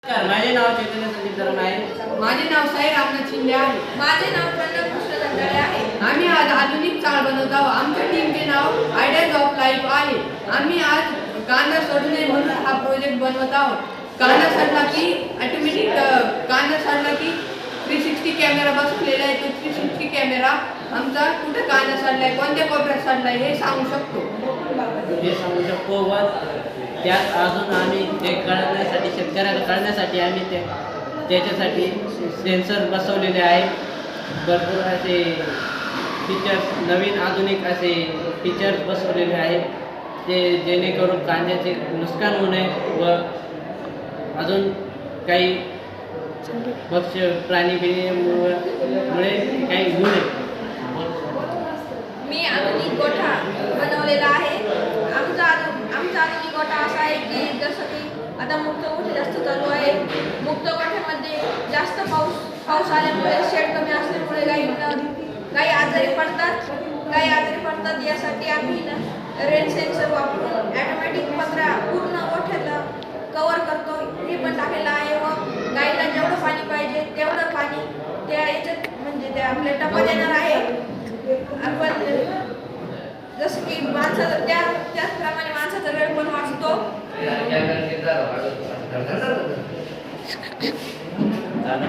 माझे नाव चैतन्य संदीप धरम आहे. माझे नाव साई रामनाथ शिंदे आहे. माझे नाव प्रणव कृष्ण दंडाळे आहे. आम्ही आज आधुनिक चाळ बनवत आहोत. आमच्या टीमचे नाव आयडियाज ऑफ लाईफ आहे. आम्ही आज कांदा सोडू नये म्हणून हा प्रोजेक्ट बनवत आहोत. कांदा सडला की ऑटोमॅटिक कांदा सडला की 360 कॅमेरा बसवलेला आहे. तो 360 कॅमेरा आमचा कुठे कांदा सडलाय, कोणत्या कोपऱ्यात सडलाय हे सांगू शकतो. व त्यात अजून आम्ही ते कळण्यासाठी, शेतकऱ्याला कळण्यासाठी आम्ही त्याच्यासाठी सेन्सर बसवलेले आहे. भरपूर असे फीचर्स, नवीन आधुनिक असे फीचर्स बसवलेले आहेत ते जेणेकरून कांद्याचे नुकसान होऊ नये व अजून काही भक्ष्य प्राणी मुळे काही होऊ नये. मी आधुनिक गोठा बनवलेला आहे. आमचा आधुनिक गोठा असा आहे की जसं की आता मुक्त गोठे जास्त चालू आहे. मुक्त गोठ्यामध्ये जास्त पाऊस आल्यामुळे शेड कमी असल्यामुळे गाई आजारी पडतात. यासाठी आम्ही रेन सेन्सर वापरून ऑटोमॅटिक पत्रा पूर्ण गोठ्याला कव्हर करतो. हे पण टाकलेलं आहे व गाईला जेवढं पाणी पाहिजे तेवढं पाणी त्या याच्यात म्हणजे त्या आपल्या टप्पा देणार आहे. आपण जसं की माणसाचं त्याचप्रमाणे माणसाचा वेळ पण वाचतो.